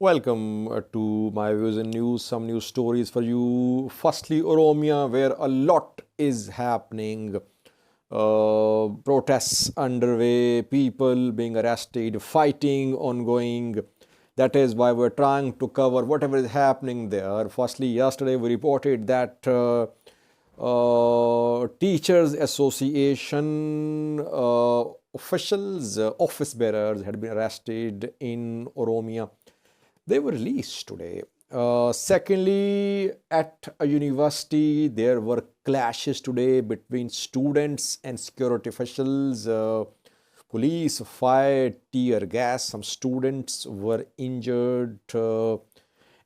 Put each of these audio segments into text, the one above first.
Welcome to my views and news. Some news stories for you. Firstly, Oromia, where a lot is happening. Protests underway, people being arrested, fighting ongoing. That is why we're trying to cover whatever is happening there. Firstly, yesterday we reported that Teachers Association officials, office bearers had been arrested in Oromia. They were released today. Secondly, at a university, there were clashes today between students and security officials. Police fired tear gas. Some students were injured.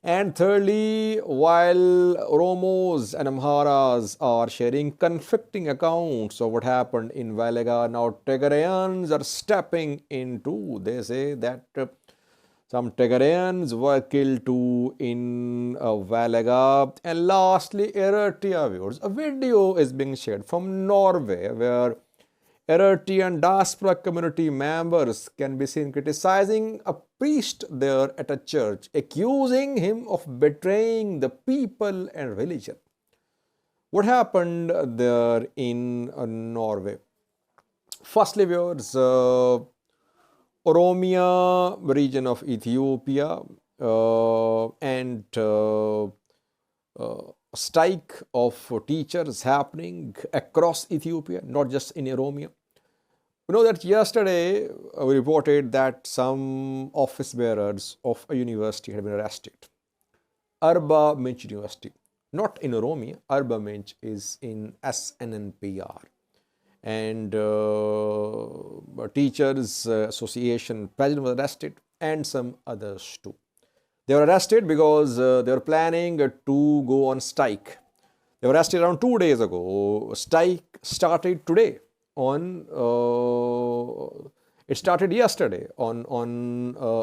And thirdly, while Oromos and Amharas are sharing conflicting accounts of what happened in Wellega, now Tigrayans are stepping into. They say that some Tigrayans were killed too in Wellega. And lastly, Eritrea viewers. A video is being shared from Norway where Eritrean diaspora community members can be seen criticizing a priest there at a church, accusing him of betraying the people and religion. What happened there in Norway? Firstly, viewers, Oromia region of Ethiopia and strike of teachers happening across Ethiopia, not just in Oromia. You know that yesterday we reported that some office bearers of a university had been arrested. Arba Minch University, not in Oromia. Arba Minch is in SNNPR. And Teachers Association president was arrested and some others too. They were arrested because they were planning to go on strike. They were arrested around 2 days ago. Strike started today it started yesterday on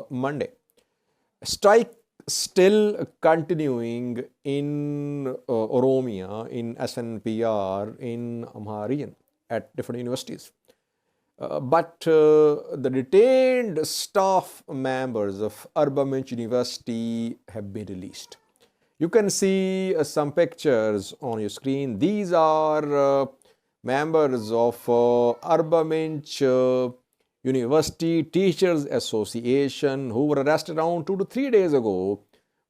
Monday. Strike still continuing in Oromia, in SNPR, in Amharian at different universities. But the detained staff members of Arba Minch University have been released. You can see some pictures on your screen. These are members of Arba Minch University Teachers Association who were arrested around 2 to 3 days ago,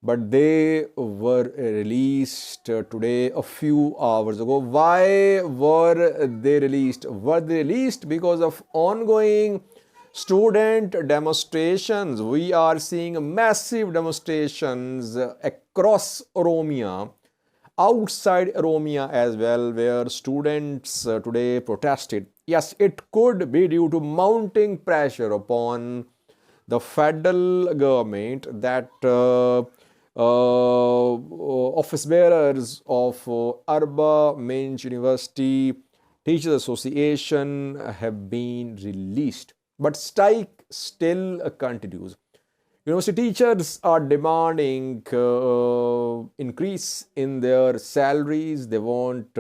but they were released today a few hours ago. Why were they released? Were they released because of ongoing student demonstrations? We are seeing massive demonstrations across Oromia, outside Oromia as well, where students today protested. Yes, it could be due to mounting pressure upon the federal government that office bearers of Arba Minch University Teachers Association have been released. But strike still continues. University teachers are demanding increase in their salaries. They want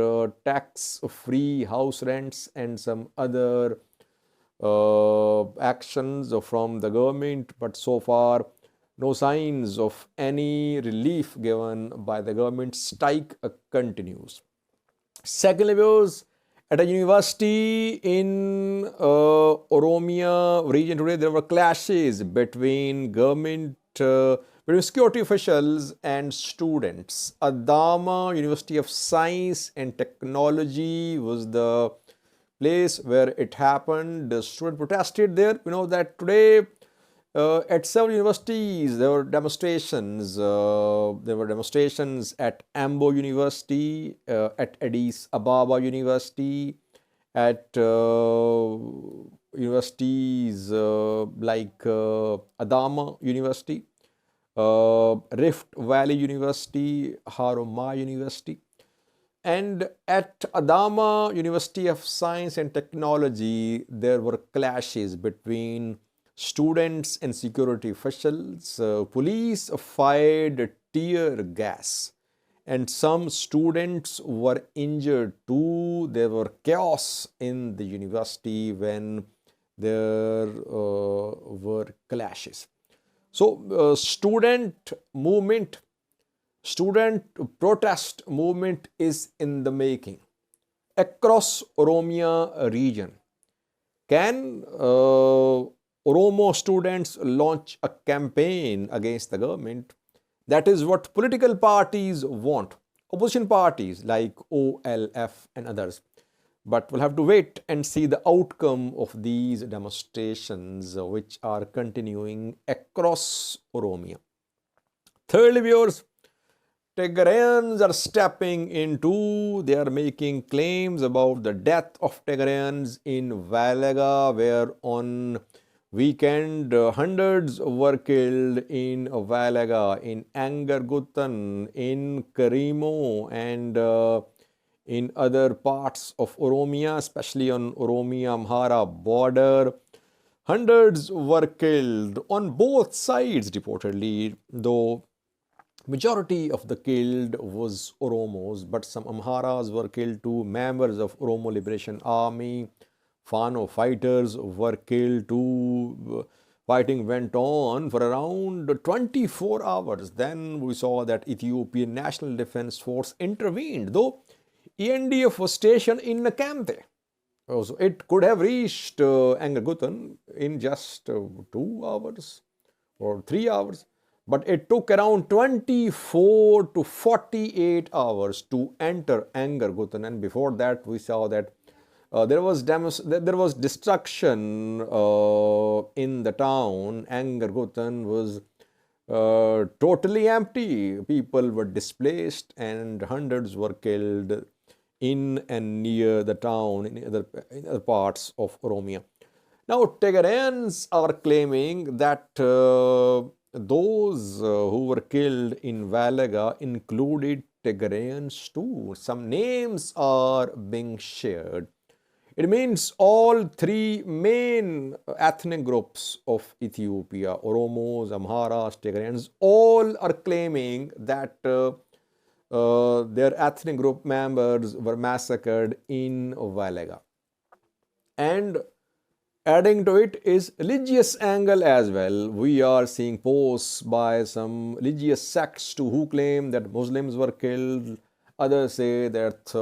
tax-free house rents and some other actions from the government. But so far, no signs of any relief given by the government. Strike continues. Secondly, viewers, at a university in Oromia region today, there were clashes between between security officials and students. Adama University of Science and Technology was the place where it happened. The students protested there. You know that today at several universities there were demonstrations. There were demonstrations at Ambo University, at Addis Ababa University, at universities like Adama University, Rift Valley University, Haroma University. And at Adama University of Science and Technology, there were clashes between students and security officials. Police fired tear gas and some students were injured too. There were chaos in the university when there were clashes. So, student protest movement is in the making across Oromia region. Can Oromo students launch a campaign against the government? That is what political parties want. Opposition parties like OLF and others. But we'll have to wait and see the outcome of these demonstrations, which are continuing across Oromia. Thirdly, viewers, Tigrayans are stepping into, they are making claims about the death of Tigrayans in Wellega, where on weekend hundreds were killed in Wellega, in Angargutan, in Karimo, and in other parts of Oromia, especially on Oromia-Amhara border. Hundreds were killed on both sides, reportedly, though majority of the killed was Oromos, but some Amharas were killed too. Members of Oromo Liberation Army, Fano fighters were killed too. Fighting went on for around 24 hours. Then we saw that Ethiopian National Defense Force intervened, though ENDF was stationed in Nakamte. So it could have reached Angargutan in just 2 hours or 3 hours. But it took around 24 to 48 hours to enter Angargutan, and before that we saw that there was destruction in the town. Angargutan was totally empty. People were displaced and hundreds were killed in and near the town in other parts of Oromia. Now, Tigrayans are claiming that those who were killed in Wellega included Tigrayans too. Some names are being shared. It means all three main ethnic groups of Ethiopia, Oromos, Amharas, Tigrayans, all are claiming that their ethnic group members were massacred in Wellega. And adding to it is religious angle as well. We are seeing posts by some religious sects too who claim that Muslims were killed. Others say that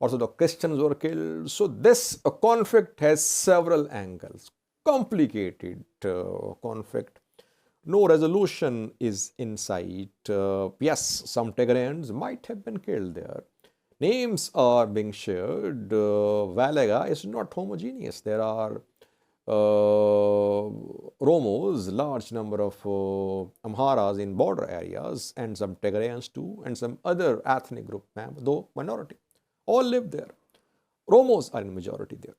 Orthodox Christians were killed. So this conflict has several angles. Complicated conflict. No resolution is in sight. Yes, some Tigrayans might have been killed there. Names are being shared. Wellega is not homogeneous. There are Romos, large number of Amharas in border areas, and some Tigrayans too, and some other ethnic group, though minority. All live there. Romos are in majority there.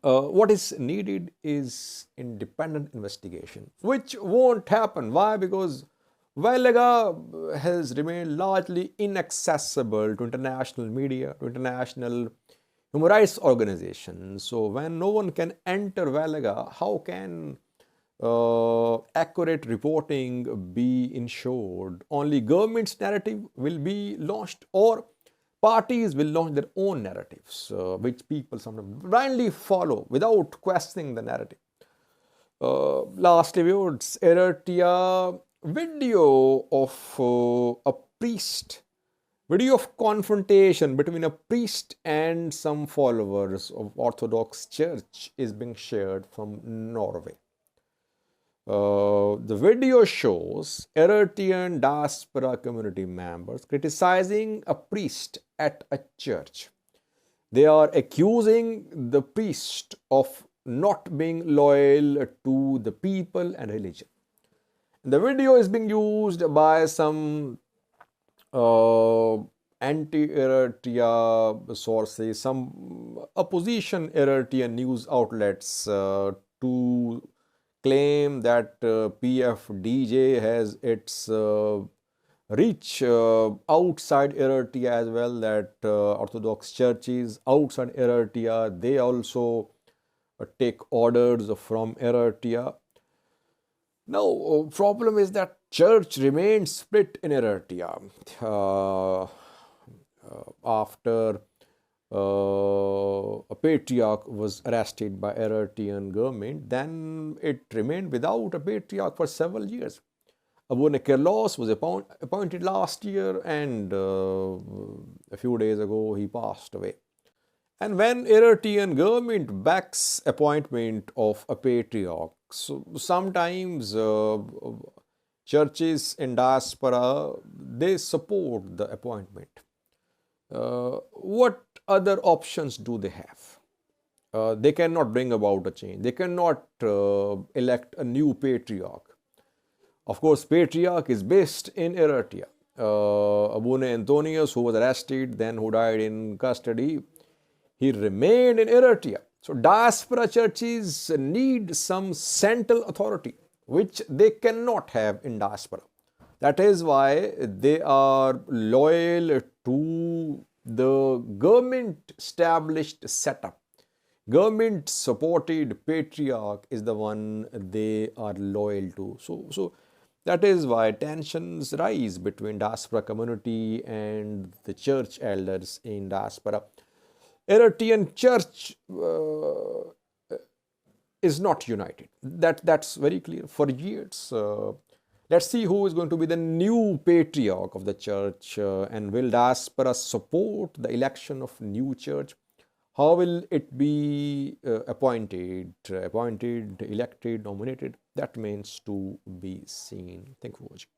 What is needed is independent investigation, which won't happen. Why? Because Wellega has remained largely inaccessible to international media, to international human rights organizations. So when no one can enter Wellega, how can accurate reporting be ensured? Only government's narrative will be launched, or parties will launch their own narratives, which people sometimes blindly follow without questioning the narrative. Lastly, viewers, Eritrea video of a priest, video of confrontation between a priest and some followers of Orthodox Church is being shared from Norway. The video shows Eritrean diaspora community members criticizing a priest at a church. They are accusing the priest of not being loyal to the people and religion. The video is being used by some anti-Eritrea sources, some opposition Eritrean news outlets to claim that PFDJ has its reach outside Eritrea as well, that Orthodox churches outside Eritrea, they also take orders from Eritrea. Now, problem is that church remains split in Eritrea after a patriarch was arrested by Eritrean government, then it remained without a patriarch for several years. Abune Kerlos was appointed last year, and a few days ago he passed away. And when Eritrean government backs appointment of a patriarch, so sometimes churches in diaspora, they support the appointment. What other options do they have? They cannot bring about a change. They cannot elect a new patriarch. Of course, patriarch is based in Eritrea. Abune Antonius, who was arrested, then who died in custody, he remained in Eritrea. So diaspora churches need some central authority, which they cannot have in diaspora. That is why they are loyal to the government established setup. Government supported patriarch is the one they are loyal to. So that is why tensions rise between diaspora community and the church elders in diaspora. Eritrean church is not united. That's very clear for years. Let's see who is going to be the new patriarch of the church, and will diaspora support the election of new church? How will it be appointed, elected, nominated? That remains to be seen. Thank you for watching.